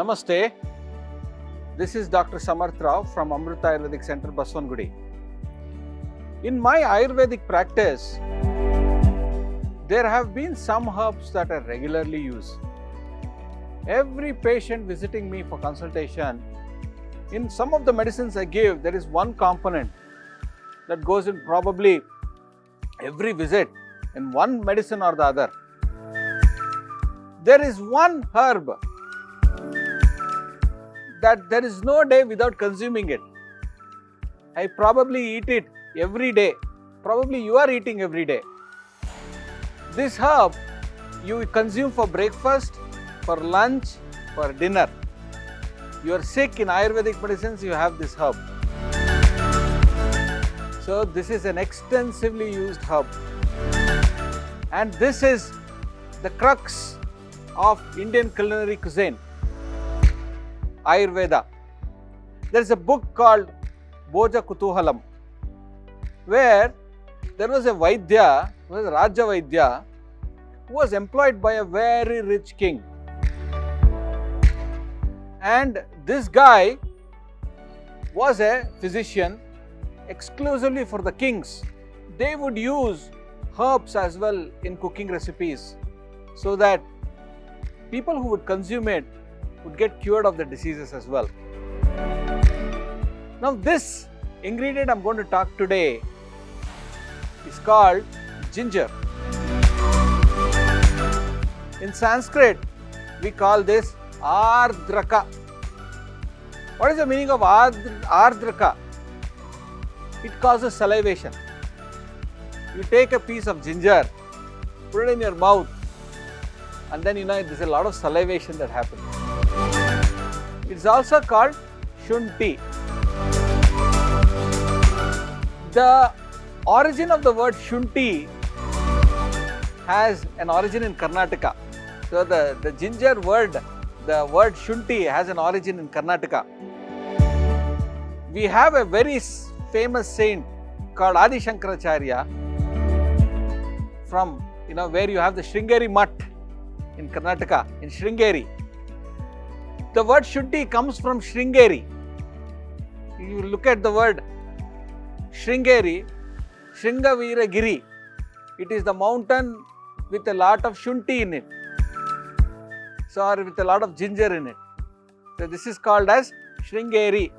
Namaste. This is Dr. Samarth Rao from Amrita Ayurvedic Center, Baswangudi. In my Ayurvedic practice, there have been some herbs that I regularly use. Every patient visiting me for consultation, in some of the medicines I give, there is one component that goes in probably every visit in one medicine or the other. There is one herb that there is no day without consuming it. I probably eat it every day. Probably you are eating every day. This herb you consume for breakfast, for lunch, for dinner. You are sick, in Ayurvedic medicines you have this herb. So this is an extensively used herb. And this is the crux of Indian culinary cuisine, Ayurveda. There is a book called Bhoja Kutuhalam, where there was a Vaidya, was a Raja Vaidya, who was employed by a very rich king. And this guy was a physician exclusively for the kings. They would use herbs as well in cooking recipes so that people who would consume it would get cured of the diseases as well. Now this ingredient I am going to talk today is called ginger. In Sanskrit, we call this ardraka. What is the meaning of ardraka? It causes salivation. You take a piece of ginger, put it in your mouth, and then there's a lot of salivation that happens. It's also called shunti. The origin of the word shunti has an origin in Karnataka. So the ginger word, the word shunti has an origin in Karnataka. We have a very famous saint called Adi Shankaracharya from where you have the Sringeri Mutt in Karnataka, in Sringeri. The word shunti comes from Sringeri. You look at the word Sringeri, Shringavira Giri. It is the mountain with a lot of shunti in it. So, or with a lot of ginger in it. So, this is called as Sringeri.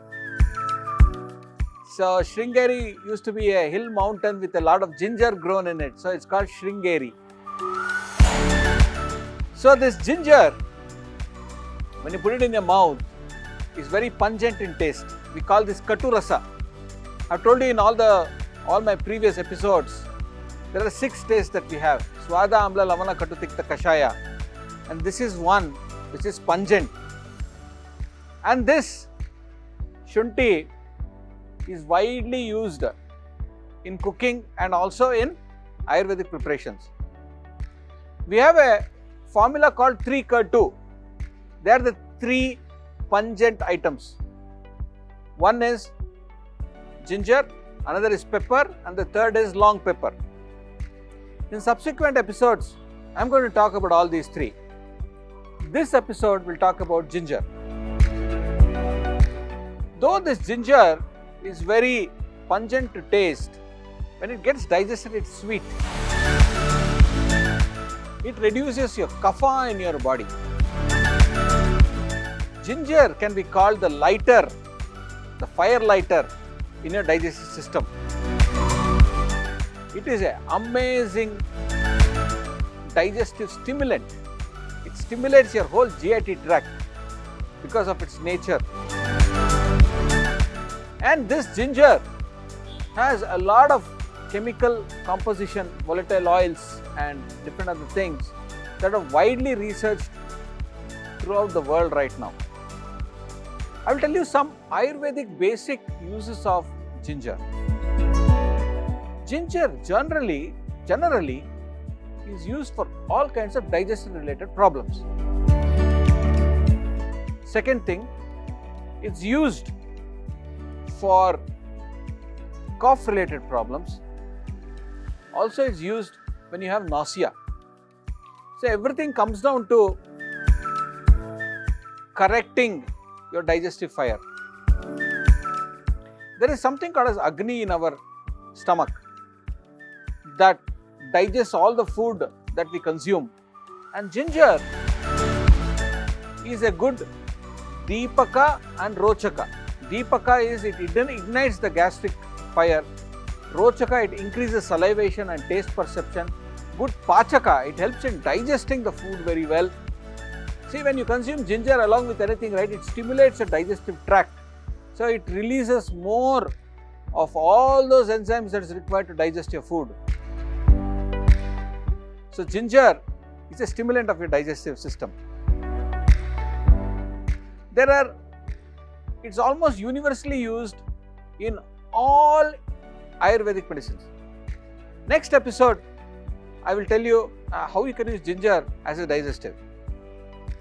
So, Sringeri used to be a hill mountain with a lot of ginger grown in it. So, it's called Sringeri. So, this ginger, when you put it in your mouth, is very pungent in taste. We call this Katu Rasa. I've told you in all my previous episodes, there are 6 tastes that we have. Swada, Amla, Lavana, Katu, Tikta, Kashaya. And this is one which is pungent. And this shunti is widely used in cooking and also in Ayurvedic preparations. We have a formula called 3-2. They are the 3 pungent items. One is ginger, another is pepper, and the third is long pepper. In subsequent episodes, I am going to talk about all these 3. This episode will talk about ginger. Though this ginger is very pungent to taste, when it gets digested, it's sweet. It reduces your kapha in your body. Ginger can be called the lighter, the fire lighter in your digestive system. It is an amazing digestive stimulant. It stimulates your whole GIT tract because of its nature. And this ginger has a lot of chemical composition, volatile oils and different other things that are widely researched throughout the world right now. I will tell you some Ayurvedic basic uses of ginger. Ginger generally is used for all kinds of digestion related problems. Second thing, it's used for cough related problems. Also, it's used when you have nausea. So everything comes down to correcting your digestive fire. There is something called as Agni in our stomach that digests all the food that we consume, and ginger is a good Deepaka and Rochaka. Deepaka is it ignites the gastric fire. Rochaka, it increases salivation and taste perception. Good Pachaka, it helps in digesting the food very well. See, when you consume ginger along with anything, right, it stimulates the digestive tract. So it releases more of all those enzymes that is required to digest your food. So ginger is a stimulant of your digestive system. It's almost universally used in all Ayurvedic medicines. Next episode, I will tell you how you can use ginger as a digestive.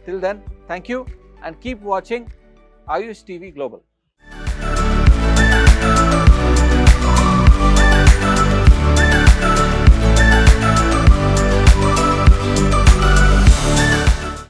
Till then, thank you and keep watching AYUSH TV Global.